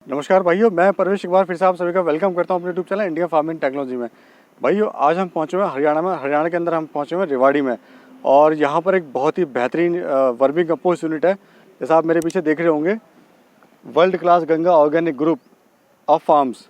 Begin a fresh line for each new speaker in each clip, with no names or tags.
नमस्कार भाइयों, मैं परवेश एक बार फिर से आप सभी का वेलकम करता हूं अपने YouTube channel India farming technology में। भाइयों, आज हम पहुंचे हुए हैं हरियाणा के अंदर हम पहुंचे हुए हैं रेवाड़ी में। और यहां पर एक बहुत ही बेहतरीन वर्मी कंपोस्ट यूनिट है। जैसा आप मेरे पीछे देख रहे होंगे, world class Ganga organic group of farms.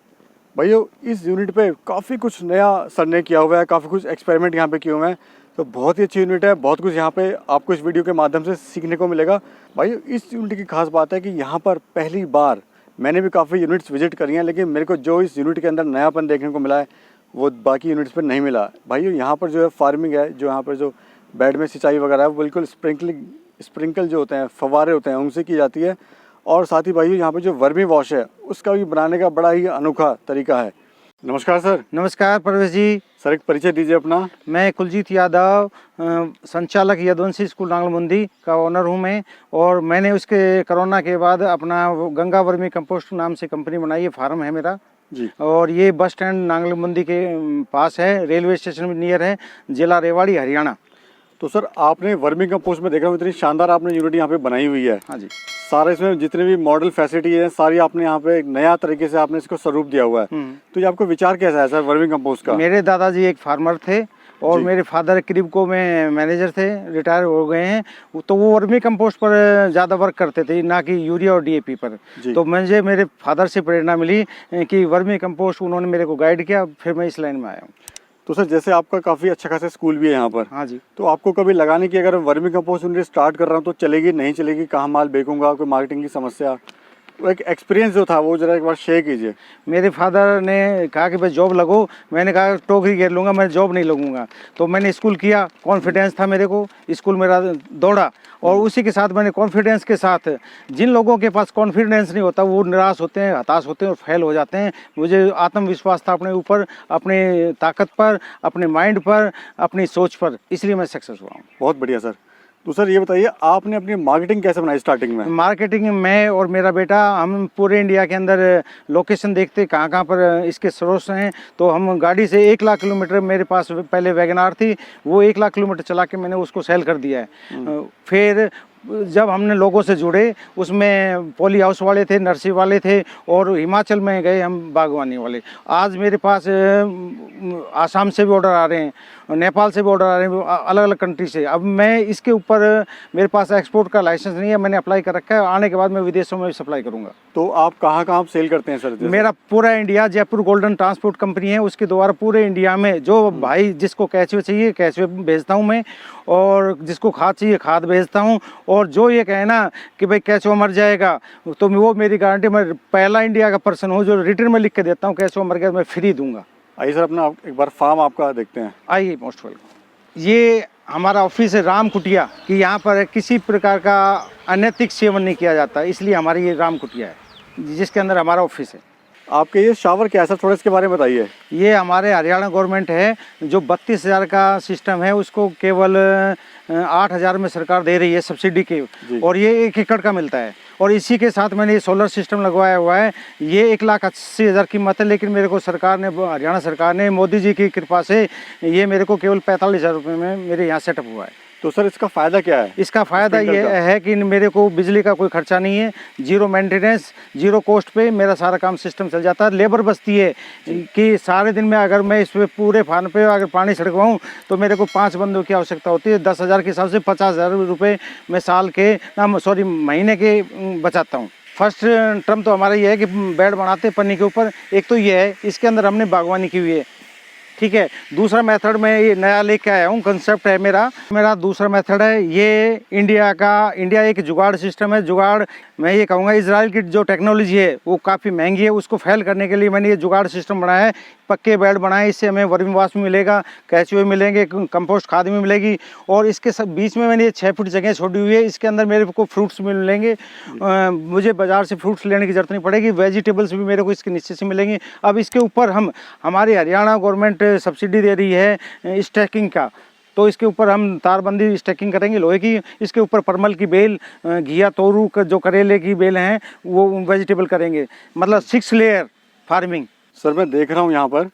भाइयों, इस यूनिट पे काफ़ी कुछ नया सर ने किया हुआ है, काफ़ी कुछ एक्सपेरिमेंट यहाँ पे किए हुए हैं। तो बहुत ही अच्छी यूनिट है, बहुत कुछ यहाँ पे आपको इस वीडियो के माध्यम से सीखने को मिलेगा। भाइयों, इस यूनिट की खास बात है कि यहाँ पर पहली बार मैंने भी काफ़ी यूनिट्स विजिट करी हैं, लेकिन मेरे को जो इस यूनिट के अंदर नयापन देखने को मिला है वो बाकी यूनिट्स पर नहीं मिला। भाइयों, यहाँ पर जो है फार्मिंग है, जो यहाँ पर जो बेड में सिंचाई वगैरह है वो बिल्कुल स्प्रिंकल जो होते हैं, फव्वारे होते हैं, उनसे की जाती है। और साथ ही भाइयों, यहाँ पे जो वर्मी वॉश है उसका भी बनाने का बड़ा ही अनोखा तरीका है। नमस्कार सर।
नमस्कार परवेश जी।
सर, एक परिचय दीजिए अपना।
मैं कुलजीत यादव, संचालक यदुवंशी स्कूल नांगलमुंदी का ओनर हूं मैं। और मैंने उसके कोरोना के बाद अपना गंगा वर्मी कंपोस्ट नाम से कंपनी बनाई है, फार्म है मेरा
जी।
और ये बस स्टैंड नांगलमुंदी के पास है, रेलवे स्टेशन में नियर है, जिला रेवाड़ी, हरियाणा।
तो सर, आपने वर्मी कंपोस्ट में देखा इतनी शानदार आपने यूनिट यहाँ पे बनाई हुई है।
हाँ जी।
सारे इसमें जितने भी मॉडल फैसिलिटी है सारी आपने यहाँ पे एक नया तरीके से आपने इसको स्वरूप दिया हुआ है। तो ये आपको विचार कैसा है सर वर्मी कंपोस्ट का?
मेरे दादाजी एक फार्मर थे और मेरे फादर क्रिबको में मैनेजर थे, रिटायर हो गए हैं। तो वो वर्मी कंपोस्ट पर ज़्यादा वर्क करते थे, ना कि यूरिया और डीएपी पर। तो मुझे मेरे फादर से प्रेरणा मिली कि वर्मी कंपोस्ट, उन्होंने मेरे को गाइड किया, फिर मैं इस लाइन में आया हूँ।
तो सर, जैसे आपका काफ़ी अच्छा खासा स्कूल भी है यहाँ पर।
हाँ जी।
तो आपको कभी लगा नहीं कि अगर वर्मी कंपोस्ट यूनिट स्टार्ट कर रहा हूँ तो चलेगी नहीं चलेगी, कहाँ माल बेचूंगा, कोई मार्केटिंग की समस्या? वो एक एक्सपीरियंस जो था वो जरा एक बार शेयर कीजिए।
मेरे फादर ने कहा कि भाई जॉब लगो। मैंने कहा टोकरी घेर लूँगा, मैं जॉब नहीं लगूंगा। तो मैंने स्कूल किया, कॉन्फिडेंस था मेरे को, स्कूल मेरा दौड़ा। और उसी के साथ मैंने कॉन्फिडेंस के साथ, जिन लोगों के पास कॉन्फिडेंस नहीं होता वो निराश होते हैं, हताश होते हैं और फेल हो जाते हैं। मुझे आत्मविश्वास था अपने ऊपर, अपने ताकत पर, अपने माइंड पर, अपनी सोच पर, इसलिए मैं सक्सेस हुआ हूँ।
बहुत बढ़िया सर। तो सर ये बताइए, आपने अपनी मार्केटिंग कैसे बनाई स्टार्टिंग में?
मार्केटिंग मैं और मेरा बेटा, हम पूरे इंडिया के अंदर लोकेशन देखते कहाँ कहाँ पर इसके स्रोत हैं। तो हम गाड़ी से 1 लाख किलोमीटर, मेरे पास पहले वैगनार थी, वो 1 लाख किलोमीटर चला के मैंने उसको सेल कर दिया है। फिर जब हमने लोगों से जुड़े, उसमें पॉली हाउस वाले थे, नर्सरी वाले थे, और हिमाचल में गए हम बागवानी वाले। आज मेरे पास आसाम से भी ऑर्डर आ रहे हैं, नेपाल से भी ऑर्डर आ रहे हैं, अलग अलग कंट्री से। अब मैं इसके ऊपर, मेरे पास एक्सपोर्ट का लाइसेंस नहीं है, मैंने अप्लाई कर रखा है। आने के बाद मैं विदेशों में भी सप्लाई करूंगा।
तो आप कहाँ सेल करते हैं सर?
मेरा पूरा India, Jaipur golden transport company है, उसके द्वारा पूरे इंडिया में जो भाई जिसको कैचवे चाहिए कैचवे भेजता हूँ मैं, और जिसको खाद चाहिए खाद भेजता हूँ। और जो ये कहे ना कि भाई कैचवा मर जाएगा, तो वो मेरी गारंटी, मैं पहला इंडिया का पर्सन हूँ जो रिटर्न में लिख के देता हूँ, कैचवा मर गया मैं फ्री दूंगा।
आइए सर, अपना एक बार फार्म आपका देखते हैं।
आइए, मोस्ट वेलकम। ये हमारा ऑफिस है राम कुटिया, कि यहाँ पर किसी प्रकार का अनैतिक सेवन नहीं किया जाता, इसलिए हमारी ये राम कुटिया है जिसके अंदर हमारा ऑफिस है।
आपके ये शावर क्या है सर, थोड़ा इसके बारे में बताइए।
ये हमारे हरियाणा गवर्नमेंट है, जो 32,000 का सिस्टम है, उसको केवल 8,000 में सरकार दे रही है सब्सिडी के। और ये 1 एकड़ का मिलता है। और इसी के साथ मैंने ये सोलर सिस्टम लगवाया हुआ है। ये 1,80,000 कीमत है, लेकिन मेरे को सरकार ने, हरियाणा सरकार ने, मोदी जी की कृपा से ये मेरे को केवल 45,000 रुपये में मेरे यहाँ सेटअप हुआ है।
तो सर, इसका फ़ायदा क्या है?
इसका फ़ायदा ये है कि मेरे को बिजली का कोई खर्चा नहीं है, जीरो मेंटेनेंस, जीरो कॉस्ट पे मेरा सारा काम सिस्टम चल जाता है। लेबर बचती है कि सारे दिन में अगर मैं इस पे पूरे फार्म पे अगर पानी छिड़कवाऊँ तो मेरे को 5 बंदों की आवश्यकता होती है। 10,000 के हिसाब से 50,000 रुपये मैं साल के, महीने के बचाता हूँ। फर्स्ट टर्म तो हमारा ये है कि बेड बनाते पन्नी के ऊपर, एक तो ये है, इसके अंदर हमने बागवानी की हुई है, ठीक है। दूसरा मेथड में ये नया लेके आया हूँ, कंसेप्ट है मेरा दूसरा मेथड है। ये इंडिया एक जुगाड़ सिस्टम है। जुगाड़ मैं ये कहूँगा, इजराइल की जो टेक्नोलॉजी है वो काफ़ी महंगी है, उसको फेल करने के लिए मैंने ये जुगाड़ सिस्टम बनाया है। पक्के बेड बनाए, इससे हमें वर्मी वाश भी मिलेगा, कैचुए मिलेंगे, कंपोस्ट खाद भी मिलेगी। और इसके सब बीच में मैंने ये 6 फुट जगह छोड़ी हुई है, इसके अंदर मेरे को फ्रूट्स भी मिलेंगे। मुझे बाज़ार से फ्रूट्स लेने की जरूरत नहीं पड़ेगी, वेजिटेबल्स भी मेरे को इसके नीचे से मिलेंगी। अब इसके ऊपर हमारी हरियाणा गवर्नमेंट सब्सिडी दे रही है स्टैकिंग का, तो इसके ऊपर हम तारबंदी स्टैकिंग करेंगे लोहे की। इसके ऊपर परमल की बेल, घिया तोरू का जो करेले की बेल हैं वो वेजिटेबल करेंगे, मतलब 6 लेयर फार्मिंग।
सर, मैं देख रहा हूँ यहाँ पर,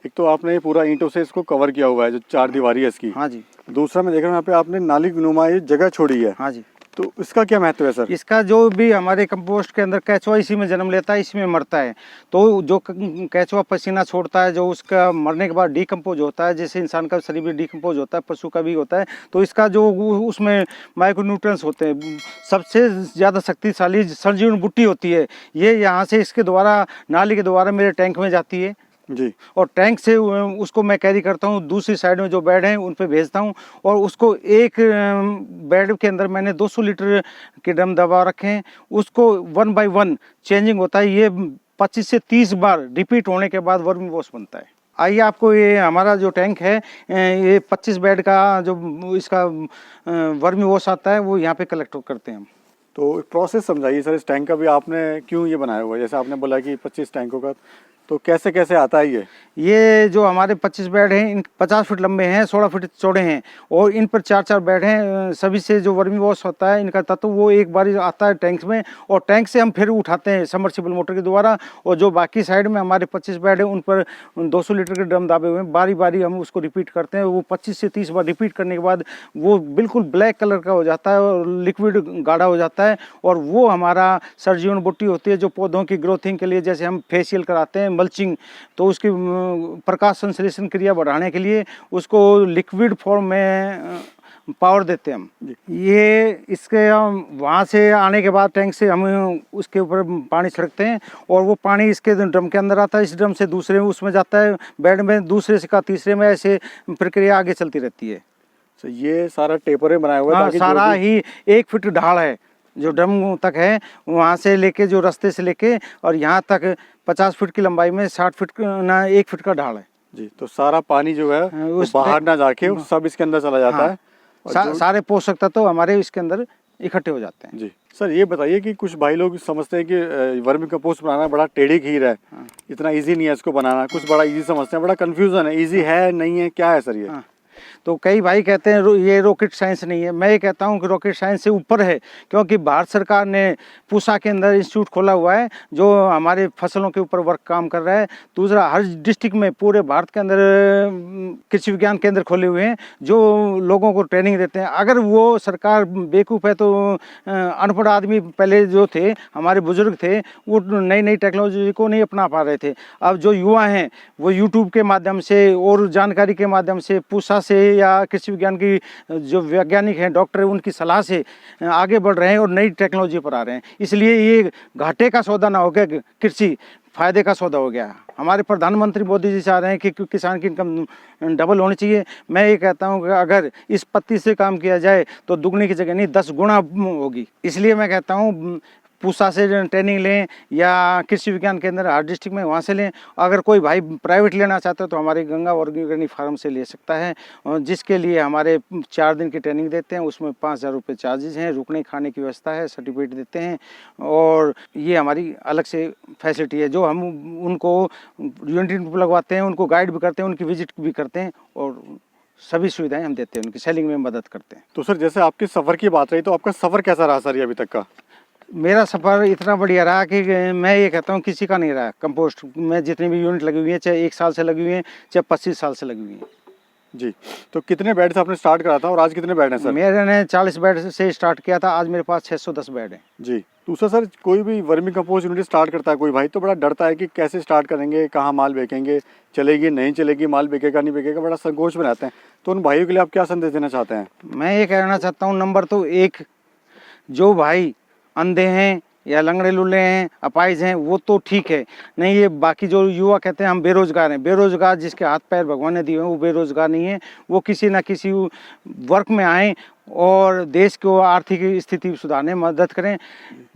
एक तो आपने पूरा ईंटों से इसको कवर किया हुआ है, जो 4 दीवारी है इसकी।
हाँ जी।
दूसरा मैं देख रहा हूँ यहाँ पे आपने नाली नुमा जगह छोड़ी है।
हाँ जी।
तो इसका क्या महत्व है सर?
इसका जो भी हमारे कंपोस्ट के अंदर केचुआ इसी में जन्म लेता है, इसी में मरता है। तो जो केचुआ पसीना छोड़ता है, जो उसका मरने के बाद डीकम्पोज होता है, जैसे इंसान का शरीर भी डीकम्पोज होता है, पशु का भी होता है, तो इसका जो उसमें माइक्रोन्यूट्रिएंट्स होते हैं, सबसे ज़्यादा शक्तिशाली संजीवन बुट्टी होती है। ये यहाँ से इसके द्वारा, नाली के द्वारा मेरे टैंक में जाती है
जी,
और टैंक से उसको मैं कैरी करता हूँ, दूसरी साइड में जो बेड हैं उन पे भेजता हूँ। और उसको एक बेड के अंदर मैंने 200 लीटर के ड्रम दबा रखे हैं, उसको 1 बाय 1 चेंजिंग होता है। ये 25 से 30 बार रिपीट होने के बाद वर्मी वॉश बनता है। आइए आपको ये हमारा जो टैंक है, ये 25 बेड का जो इसका वर्मी वॉश आता है वो यहाँ पे कलेक्ट करते हैं हम।
तो प्रोसेस समझाइए सर, इस टैंक का भी आपने क्यों ये बनाया हुआ है? जैसे आपने बोला कि 25 टैंकों का, तो कैसे कैसे आता है
ये जो हमारे 25 बेड हैं, इन 50 फीट लंबे हैं, 16 फीट चौड़े हैं और इन पर 4-4 बेड हैं। सभी से जो वर्मी वॉश होता है इनका तत्व वो एक बार आता है टैंक में, और टैंक से हम फिर उठाते हैं सबमर्सिबल मोटर के द्वारा। और जो बाकी साइड में हमारे 25 बेड हैं उन पर 200 लीटर के ड्रम दाबे हुए हैं, बारी बारी हम उसको रिपीट करते हैं। वो 25 से 30 बार रिपीट करने के बाद वो बिल्कुल ब्लैक कलर का हो जाता है और लिक्विड गाढ़ा हो जाता है, और वो हमारा सरजीवन बुट्टी होती है जो पौधों की ग्रोथिंग के लिए, जैसे हम फेशियल कराते हैं, मल्चिंग, तो उसकी प्रकाश संश्लेषण क्रिया बढ़ाने के लिए उसको लिक्विड फॉर्म में पावर देते हैं हम। ये इसके वहाँ से आने के बाद टैंक से हम उसके ऊपर पानी छिड़कते हैं और वो पानी इसके ड्रम के अंदर आता है, इस ड्रम से दूसरे उसमें जाता है बेड में, दूसरे से का तीसरे में, ऐसे प्रक्रिया आगे चलती रहती है।
तो ये सारा टेपर बनाया हुआ है?
हाँ, सारा ही 1 फीट ढाल है जो ड्रम तक है, वहाँ से लेके जो रास्ते से लेके और यहाँ तक 50 फीट की लंबाई में 60 फीट ना 1 फीट का ढाल है जी।
तो सारा पानी जो है वो बाहर ना जाके सब इसके अंदर चला जाता है।
सारे पोषक तत्व तो हमारे इसके अंदर इकट्ठे हो जाते हैं
जी। सर ये बताइए कि कुछ भाई लोग समझते हैं कि वर्मी कंपोस्ट बनाना बड़ा टेढ़ी खीर है, इतना इजी नहीं है इसको बनाना, कुछ बड़ा इजी समझते हैं, बड़ा कंफ्यूजन है, इजी है नहीं है, क्या है सर ये?
तो कई भाई कहते हैं ये रॉकेट साइंस नहीं है। मैं ये कहता हूँ कि रॉकेट साइंस से ऊपर है, क्योंकि भारत सरकार ने पूसा के अंदर इंस्टीट्यूट खोला हुआ है जो हमारे फसलों के ऊपर वर्क काम कर रहा है। दूसरा, हर डिस्ट्रिक्ट में पूरे भारत के अंदर कृषि विज्ञान केंद्र खोले हुए हैं जो लोगों को ट्रेनिंग देते हैं। अगर वो सरकार बेवकूफ़ है तो अनपढ़ आदमी पहले जो थे हमारे बुजुर्ग थे वो नई नई टेक्नोलॉजी को नहीं अपना पा रहे थे। अब जो युवा हैं वो यूट्यूब के माध्यम से और जानकारी के माध्यम से, पूसा से या कृषि विज्ञान की जो वैज्ञानिक हैं, डॉक्टर हैं, उनकी सलाह से आगे बढ़ रहे हैं और नई टेक्नोलॉजी पर आ रहे हैं। इसलिए ये घाटे का सौदा ना हो गया, कृषि फायदे का सौदा हो गया। हमारे प्रधानमंत्री मोदी जी चाह रहे हैं कि किसान की इनकम डबल होनी चाहिए। मैं ये कहता हूँ कि अगर इस पत्ती से काम किया जाए तो दुगनी की जगह नहीं 10 गुना होगी। इसलिए मैं कहता हूँ पूसा से ट्रेनिंग लें या कृषि विज्ञान केंद्र हर डिस्ट्रिक्ट में वहाँ से लें। अगर कोई भाई प्राइवेट लेना चाहता है तो हमारे गंगा ऑर्गेनिक फार्म से ले सकता है, जिसके लिए हमारे 4 दिन की ट्रेनिंग देते हैं। उसमें 5,000 रुपये चार्जेज हैं, रुकने खाने की व्यवस्था है, सर्टिफिकेट देते हैं और ये हमारी अलग से फैसिलिटी है जो हम उनको यूनिट लगवाते हैं, उनको गाइड भी करते हैं, उनकी विजिट भी करते हैं और सभी सुविधाएं हम देते हैं, उनकी सेलिंग में मदद करते हैं।
तो सर जैसे आपके सफ़र की बात रही, तो आपका सफ़र कैसा रहा सर ये अभी तक का?
मेरा सफ़र इतना बढ़िया रहा कि मैं ये कहता हूँ किसी का नहीं रहा। कंपोस्ट में जितनी भी यूनिट लगी हुई है, चाहे 1 साल से लगी हुई है, चाहे 25 साल से लगी हुई है
जी। तो कितने बेड से आपने स्टार्ट करा था और आज कितने बेड हैं सर?
मेरे ने 40 बेड से स्टार्ट किया था, आज मेरे पास 610 बेड हैं
जी। दूसरा सर, कोई भी वर्मी कंपोस्ट यूनिट स्टार्ट करता है कोई भाई तो बड़ा डरता है कि कैसे स्टार्ट करेंगे, कहाँ माल बेचेंगे, चलेगी नहीं चलेगी, माल बिकेगा नहीं बिकेगा, बड़ा संकोच में रहते हैं। तो उन भाइयों के लिए आप क्या संदेश देना चाहते हैं?
मैं ये कहना चाहता हूँ, नंबर तो 1, जो भाई अंधे हैं या लंगड़े लुल्ले हैं, अपाहिज हैं, वो तो ठीक है, नहीं ये बाकी जो युवा कहते हैं हम बेरोजगार हैं, बेरोजगार जिसके हाथ पैर भगवान ने दिए हैं वो बेरोजगार नहीं है। वो किसी ना किसी वर्क में आएँ और देश को आर्थिक स्थिति सुधारने में मदद करें।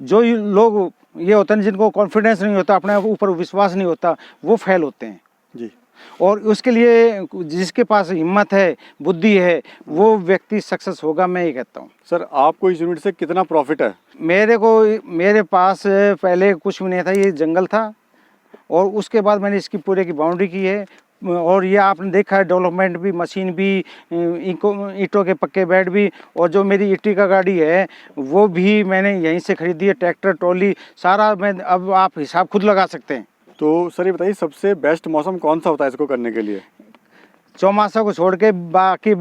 जो लोग ये होते हैं जिनको कॉन्फिडेंस नहीं होता, अपने ऊपर विश्वास नहीं होता, वो फेल होते हैं
जी। और
उसके लिए जिसके पास हिम्मत है, बुद्धि है, वो व्यक्ति सक्सेस होगा, मैं ये कहता हूँ।
सर आपको इस यूनिट से कितना प्रॉफिट है?
मेरे पास पहले कुछ भी नहीं था, ये जंगल था और उसके बाद मैंने इसकी पूरे की बाउंड्री की है और ये आपने देखा है डेवलपमेंट भी, मशीन भी, ईंटों के पक्के बेड भी, और जो मेरी इट्टी का गाड़ी है वो भी मैंने यहीं से खरीदी है, ट्रैक्टर ट्रॉली सारा। मैं अब आप हिसाब खुद लगा सकते हैं।
तो सर ये बताइए सबसे बेस्ट मौसम कौन सा होता है इसको करने के लिए?
चौमासा को छोड़ के बाकी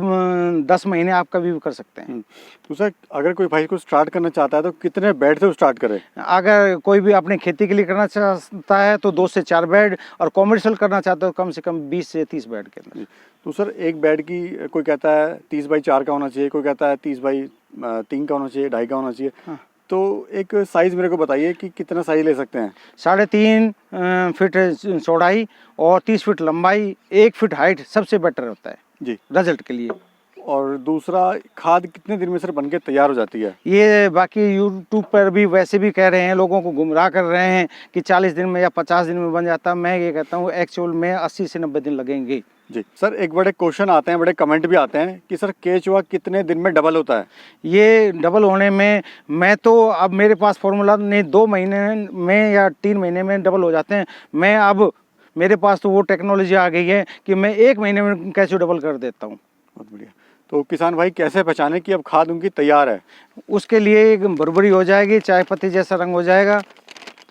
10 महीने आप कभी भी कर सकते हैं।
तो सर अगर कोई भाई को स्टार्ट करना चाहता है तो कितने बेड से स्टार्ट करे?
अगर कोई भी अपनी खेती के लिए करना चाहता है तो 2 से 4 बेड, और कॉमर्शियल करना चाहता है तो कम से कम 20 से 30 बेड के अंदर।
तो सर एक बेड की कोई कहता है 30x4 का होना चाहिए, कोई कहता है 30x3 का होना चाहिए, 2.5 का होना चाहिए।
हाँ।
तो एक साइज मेरे को बताइए कि कितना साइज ले सकते हैं?
3.5 फीट चौड़ाई और 30 फीट लंबाई, 1 फीट हाइट सबसे बेटर होता है
जी
रिजल्ट के लिए।
और दूसरा, खाद कितने दिन में सर बनके तैयार हो जाती है?
ये बाकी यूट्यूब पर भी वैसे भी कह रहे हैं, लोगों को गुमराह कर रहे हैं कि 40 दिन में या 50 दिन में बन जाता है। मैं ये कहता हूँ एक्चुअल में 80 से 90 दिन लगेंगे।
जी सर, एक बड़े क्वेश्चन आते हैं, बड़े कमेंट भी आते हैं कि सर केचुआ कितने दिन में डबल होता है?
ये डबल होने में, मैं तो अब मेरे पास फॉर्मूला नहीं, 2 महीने में या 3 महीने में डबल हो जाते हैं। मैं अब मेरे पास तो वो टेक्नोलॉजी आ गई है कि मैं 1 महीने में कैसे डबल कर देता हूँ।
बहुत बढ़िया। तो किसान भाई कैसे पहचाने कि अब खाद उनकी तैयार है?
उसके लिए एक भुरभुरी हो जाएगी, चाय पत्ती जैसा रंग हो जाएगा,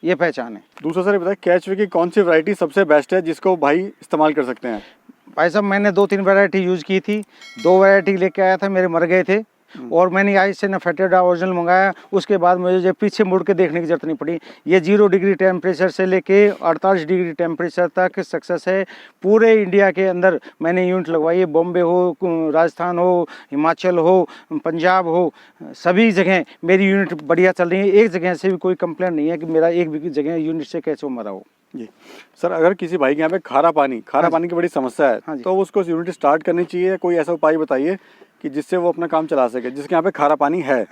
ये पहचान है।
दूसरा सर बताए केचुए की कौन सी वैरायटी सबसे बेस्ट है जिसको भाई इस्तेमाल कर सकते हैं?
भाई साहब मैंने 2-3 वैरायटी यूज़ की थी, 2 वैरायटी लेके आया था, मेरे मर गए थे, और मैंने आई से फेटेडा ओरिजिनल मंगाया। उसके बाद मुझे पीछे मुड़ के देखने की जरूरत नहीं पड़ी। ये 0 डिग्री टेम्परेचर से लेके 48 डिग्री टेम्परेचर तक सक्सेस है। पूरे इंडिया के अंदर मैंने यूनिट लगवाई है, बॉम्बे हो, राजस्थान हो, हिमाचल हो, पंजाब हो, सभी जगह मेरी यूनिट बढ़िया चल रही है। एक जगह से भी कोई कंप्लेंट नहीं है कि मेरा एक भी जगह यूनिट से कैसे मरा हो।
जी सर, अगर किसी भाई के यहाँ पे खारा पानी की बड़ी समस्या है,
हाँ
तो उसको यूनिट स्टार्ट करनी चाहिए? कोई ऐसा उपाय बताइए कि जिससे वो अपना काम चला सके, जिसके यहाँ पे खारा पानी है।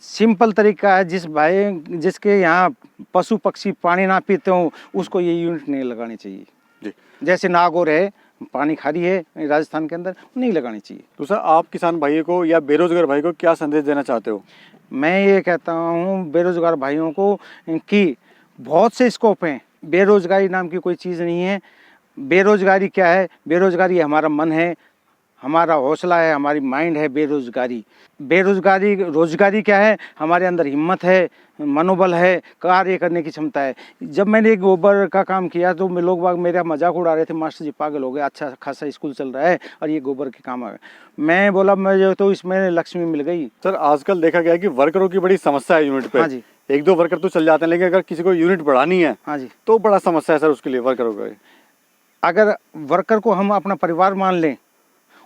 सिंपल तरीका है, जिसके यहाँ पशु पक्षी पानी ना पीते हो उसको ये यूनिट नहीं लगानी चाहिए।
जी,
जैसे नागौर है, पानी खारी है राजस्थान के अंदर, नहीं लगानी चाहिए।
तो सर आप किसान भाइयों को या बेरोजगार भाई को क्या संदेश देना चाहते हो?
मैं ये कहता हूँ बेरोजगार भाइयों को कि बहुत से स्कोप हैं, बेरोजगारी नाम की कोई चीज़ नहीं है। बेरोजगारी क्या है? बेरोजगारी हमारा मन है, हमारा हौसला है, हमारी माइंड है। रोजगारी क्या है? हमारे अंदर हिम्मत है, मनोबल है, कार्य करने की क्षमता है। जब मैंने गोबर का काम किया तो लोग बाग मेरा मजाक उड़ा रहे थे, मास्टर जी पागल हो गए, अच्छा खासा स्कूल चल रहा है और ये गोबर के काम आ गए। मैं बोला मुझे तो इसमें लक्ष्मी मिल गई।
सर आजकल देखा गया है कि वर्करों की बड़ी समस्या है यूनिट पे।
हाँ जी।
1-2 वर्कर तो चल जाते हैं, लेकिन अगर किसी को यूनिट बढ़ानी है,
हाँ जी,
तो बड़ा समस्या है सर उसके लिए वर्करों का।
अगर वर्कर को हम अपना परिवार मान लें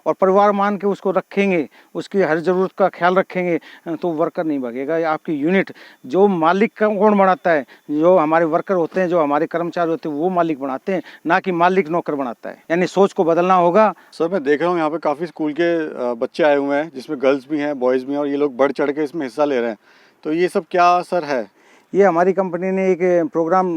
और परिवार मान के उसको रखेंगे, उसकी हर ज़रूरत का ख्याल रखेंगे, तो वर्कर नहीं भागेगा। आपकी यूनिट जो मालिक का कौन बनाता है? जो हमारे वर्कर होते हैं, जो हमारे कर्मचारी होते हैं, वो मालिक बनाते हैं, ना कि मालिक नौकर बनाता है। यानी सोच को बदलना होगा।
सर मैं देख रहा हूँ यहाँ पे काफ़ी स्कूल के बच्चे आए हुए हैं, जिसमें गर्ल्स भी हैं, बॉयज़ भी हैं, और ये लोग बढ़ चढ़ के इसमें हिस्सा ले रहे हैं। तो ये सब क्या सर है?
ये हमारी कंपनी ने एक प्रोग्राम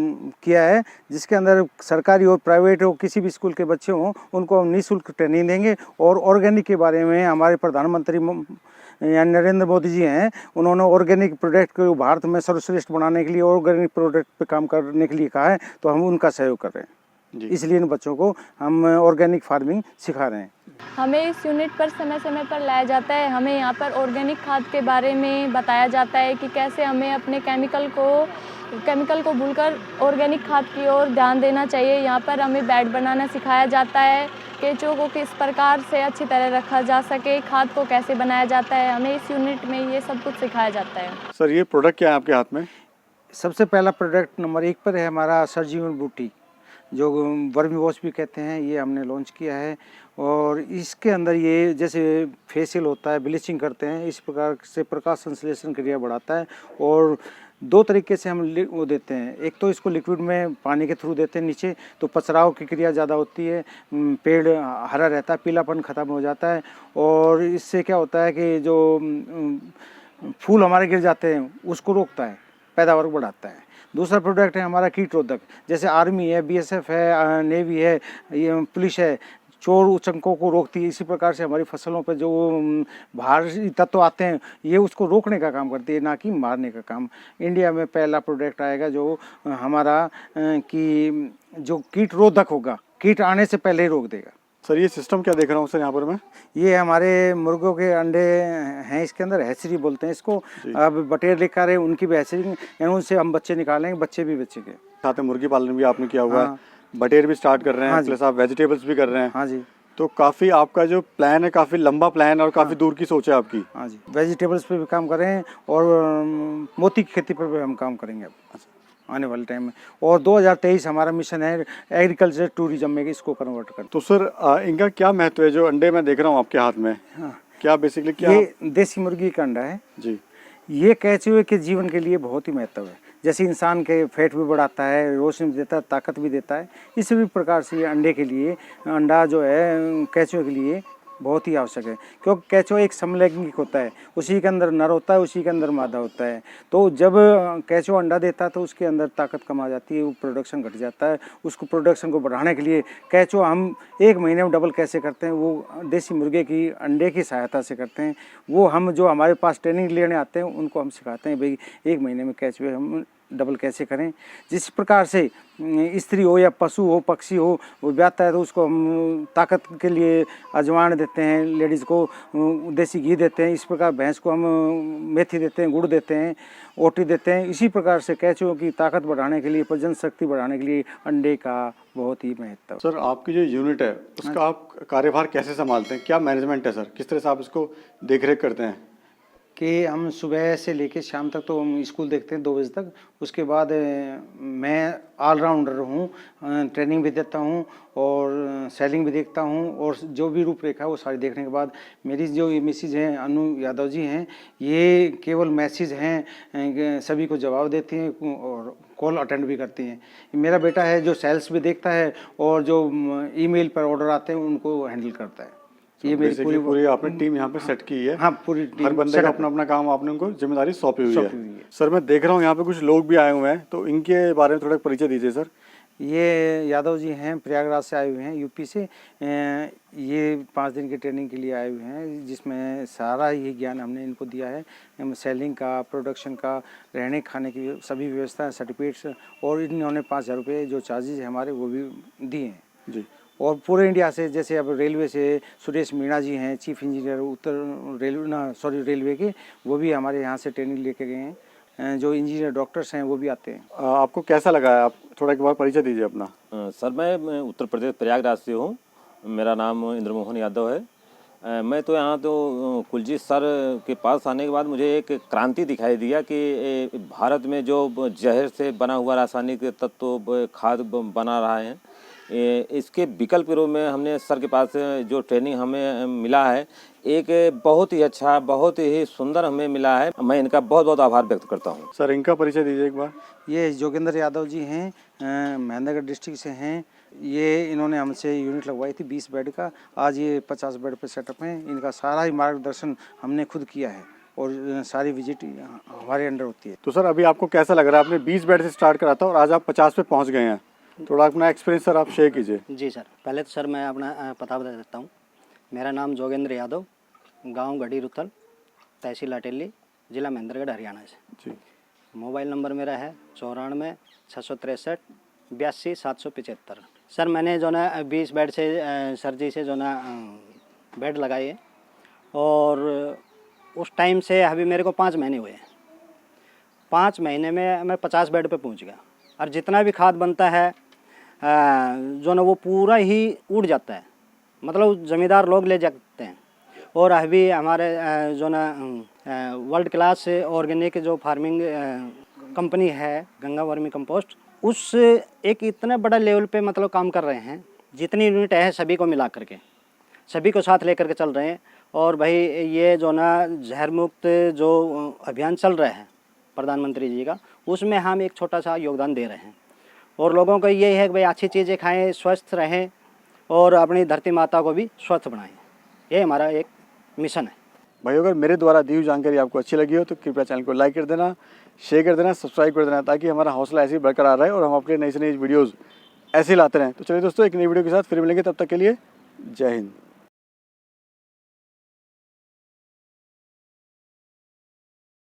किया है जिसके अंदर सरकारी हो, प्राइवेट हो, किसी भी स्कूल के बच्चे हों, उनको हम निःशुल्क ट्रेनिंग देंगे। और ऑर्गेनिक के बारे में हमारे प्रधानमंत्री यानी नरेंद्र मोदी जी हैं, उन्होंने ऑर्गेनिक प्रोडक्ट को भारत में सर्वश्रेष्ठ बनाने के लिए, ऑर्गेनिक प्रोडक्ट पे काम करने के लिए कहा है, तो हम उनका सहयोग कर रहे हैं। इसलिए इन बच्चों को हम ऑर्गेनिक फार्मिंग सिखा रहे हैं।
हमें इस यूनिट पर समय समय पर लाया जाता है। हमें यहाँ पर ऑर्गेनिक खाद के बारे में बताया जाता है कि कैसे हमें अपने केमिकल को भूलकर ऑर्गेनिक खाद की ओर ध्यान देना चाहिए। यहाँ पर हमें बेड बनाना सिखाया जाता है, केंचुओं को किस प्रकार से अच्छी तरह रखा जा सके, खाद को कैसे बनाया जाता है, हमें इस यूनिट में ये सब कुछ सिखाया जाता है।
सर ये प्रोडक्ट क्या है आपके हाथ में?
सबसे पहला प्रोडक्ट नंबर 1 पर है हमारा सरजीवन बूटी, जो वर्मी वॉश भी कहते हैं। ये हमने लॉन्च किया है और इसके अंदर ये जैसे फेशियल होता है, ब्लीचिंग करते हैं, इस प्रकार से प्रकाश संश्लेषण क्रिया बढ़ाता है। और 2 तरीके से हम वो देते हैं, एक तो इसको लिक्विड में पानी के थ्रू देते हैं नीचे, तो पचराव की क्रिया ज़्यादा होती है, पेड़ हरा रहता है, पीलापन ख़त्म हो जाता है। और इससे क्या होता है कि जो फूल हमारे गिर जाते हैं उसको रोकता है, पैदावार बढ़ाता है। दूसरा प्रोडक्ट है हमारा कीट रोधक, जैसे आर्मी है, BSF है, नेवी है, ये पुलिस है, चोर उचंकों को रोकती है। इसी प्रकार से हमारी फसलों पर जो बाहरी तत्व आते हैं, ये उसको रोकने का काम करती है, ना कि मारने का काम। इंडिया में पहला प्रोडक्ट आएगा जो हमारा कि जो कीट रोधक होगा, कीट आने से पहले ही रोक देगा।
सर ये सिस्टम क्या देख रहा हूँ सर यहाँ पर मैं?
ये हमारे मुर्गों के अंडे हैं, इसके अंदर हैचरी बोलते हैं इसको। अब बटेर लेकर आ रहे हैं, उनकी भी हैचरी, यानी उनसे हम बच्चे निकालेंगे, बच्चे भी बेचेंगे।
साथ में मुर्गी पालन भी आपने किया हुआ है, बटेर भी स्टार्ट कर रहे हैं, प्लस आप वेजिटेबल्स भी कर रहे हैं।
हाँ जी।
तो काफ़ी आपका जो प्लान है काफ़ी लंबा प्लान और काफ़ी दूर की सोच है आपकी।
हाँ जी, वेजिटेबल्स पे भी काम कर रहे हैं और मोती की खेती पर भी हम काम करेंगे अब आने वाले टाइम में। और 2023 हमारा मिशन है एग्रीकल्चर टूरिज्म में इसको कन्वर्ट कर।
तो सर इनका क्या महत्व है? जो अंडे मैं देख रहा हूँ आपके हाथ में,
हाँ,
क्या बेसिकली क्या?
ये देसी मुर्गी का अंडा है
जी
ये कैचुए के जीवन के लिए बहुत ही महत्व है। जैसे इंसान के फैट भी बढ़ाता है, रोशनी भी देता है, ताकत भी देता है, इसी भी प्रकार से ये अंडे के लिए अंडा जो है कैचुए के लिए बहुत ही आवश्यक है। क्योंकि कैचुआ एक समलैंगिक होता है, उसी के अंदर नर होता है, उसी के अंदर मादा होता है। तो जब कैचुआ अंडा देता है तो उसके अंदर ताकत कम आ जाती है, वो प्रोडक्शन घट जाता है। उसको प्रोडक्शन को बढ़ाने के लिए कैचुआ हम 1 महीने में डबल कैसे करते हैं, वो देसी मुर्गे की अंडे की सहायता से करते हैं। वो हम जो हमारे पास ट्रेनिंग लेने आते हैं उनको हम सिखाते हैं भाई 1 महीने में कैचुए हम डबल कैसे करें। जिस प्रकार से स्त्री हो या पशु हो, पक्षी हो, वो ब्याता है तो उसको हम ताकत के लिए अजवाइन देते हैं, लेडीज़ को देसी घी देते हैं। इस प्रकार भैंस को हम मेथी देते हैं, गुड़ देते हैं, ओटी देते हैं। इसी प्रकार से कैचुओं की ताकत बढ़ाने के लिए, प्रजनन शक्ति बढ़ाने के लिए अंडे का बहुत ही महत्व है।
सर आपकी जो यूनिट है उसका आप कार्यभार कैसे संभालते हैं? क्या मैनेजमेंट है सर? किस तरह से आप इसको देख रेख करते हैं?
कि हम सुबह से लेकर शाम तक तो हम स्कूल देखते हैं 2 बजे तक। उसके बाद मैं ऑलराउंडर हूँ, ट्रेनिंग भी देता हूँ और सेलिंग भी देखता हूँ। और जो भी रूपरेखा है वो सारी देखने के बाद मेरी जो ये मिसेज हैं अनु यादव जी हैं, ये केवल मैसेज हैं सभी को जवाब देती हैं और कॉल अटेंड भी करती हैं। मेरा बेटा है जो सेल्स भी देखता है और जो ईमेल पर ऑर्डर आते हैं उनको हैंडल करता है। ये मेरी पूरी
आपने टीम यहाँ पे सेट की है।
हाँ, पूरी टीम,
हर बंदे का अपना अपना काम आपने उनको जिम्मेदारी सौंपी हुई है। सर मैं देख रहा हूँ यहाँ पे कुछ लोग भी आए हुए हैं, तो इनके बारे में थोड़ा परिचय दीजिए सर।
ये यादव जी हैं, प्रयागराज से आए हुए हैं, यूपी से। ये 5 दिन की ट्रेनिंग के लिए आए हुए हैं, जिसमें सारा ये ज्ञान हमने इनको दिया है, सेलिंग का, प्रोडक्शन का, रहने खाने की सभी व्यवस्था, सर्टिफिकेट्स। और इन्होंने 5,000 रुपये जो चार्जेज है हमारे वो भी दिए हैं
जी।
और पूरे इंडिया से, जैसे अब रेलवे से सुरेश मीणा जी हैं, चीफ इंजीनियर उत्तर रेलवे के, वो भी हमारे यहाँ से ट्रेनिंग लेके गए हैं। जो इंजीनियर डॉक्टर्स हैं वो भी आते हैं। आपको
कैसा लगा है? आप थोड़ा एक बार परिचय दीजिए अपना।
सर मैं उत्तर प्रदेश प्रयागराज से हूँ। मेरा नाम इंद्र मोहन यादव है। मैं तो यहाँ तो कुलजीत सर के पास आने के बाद मुझे एक क्रांति दिखाई दिया कि भारत में जो जहर से बना हुआ रासायनिक तत्व खाद बना रहा है, इसके विकल्प के रूप में हमने सर के पास जो ट्रेनिंग हमें मिला है, एक बहुत ही अच्छा, बहुत ही सुंदर हमें मिला है। मैं इनका बहुत बहुत आभार व्यक्त करता हूँ।
सर इनका परिचय दीजिए एक बार।
ये जोगेंद्र यादव जी हैं, महेंद्रगढ़ डिस्ट्रिक्ट से हैं। ये इन्होंने हमसे यूनिट लगवाई थी 20 बेड का, आज ये 50 बेड पे सेटअप हैं। इनका सारा ही मार्गदर्शन हमने खुद किया है और सारी विजिट हमारे अंडर होती है।
तो सर अभी आपको कैसा लग रहा है? आपने 20 बेड से स्टार्ट करा था और आज आप 50 पे पहुँच गए हैं, थोड़ा अपना एक्सपीरियंस सर आप शेयर कीजिए।
जी सर, पहले तो सर मैं अपना पता बता देता हूँ। मेरा नाम जोगेंद्र यादव, गांव गढ़ी रुथल, तहसील अटेली, जिला महेंद्रगढ़, हरियाणा से। जी। मोबाइल नंबर मेरा है 94 663 82 775। सर मैंने जो ना 20 बेड से सर जी से जो ना बेड लगाए हैं और उस टाइम से अभी मेरे को 5 महीने हुए हैं। 5 महीने में मैं 50 बेड पे पहुंच गया और जितना भी खाद बनता है जो ना वो पूरा ही उड़ जाता है, मतलब ज़मींदार लोग ले जाते हैं। और अभी हमारे जो ना वर्ल्ड क्लास ऑर्गेनिक जो फार्मिंग कंपनी है गंगा वर्मी कंपोस्ट, उस एक इतना बड़ा लेवल पे मतलब काम कर रहे हैं। जितनी यूनिट है सभी को मिला करके, सभी को साथ लेकर के चल रहे हैं। और भाई ये जो ना जहर मुक्त जो अभियान चल रहा है प्रधानमंत्री जी का, उसमें हम एक छोटा सा योगदान दे रहे हैं। और लोगों को ये है कि भाई अच्छी चीज़ें खाएं, स्वस्थ रहें और अपनी धरती माता को भी स्वस्थ बनाएं। ये हमारा एक मिशन है।
भाई अगर मेरे द्वारा दी हुई जानकारी आपको अच्छी लगी हो तो कृपया चैनल को लाइक कर देना, शेयर कर देना, सब्सक्राइब कर देना, ताकि हमारा हौसला ऐसे ही बरकरार रहे और हम आपके नई से नई वीडियोज़ ऐसे ही लाते रहें। तो चलिए दोस्तों, एक नई वीडियो के साथ फिर मिलेंगे, तब तक के लिए जय हिंद।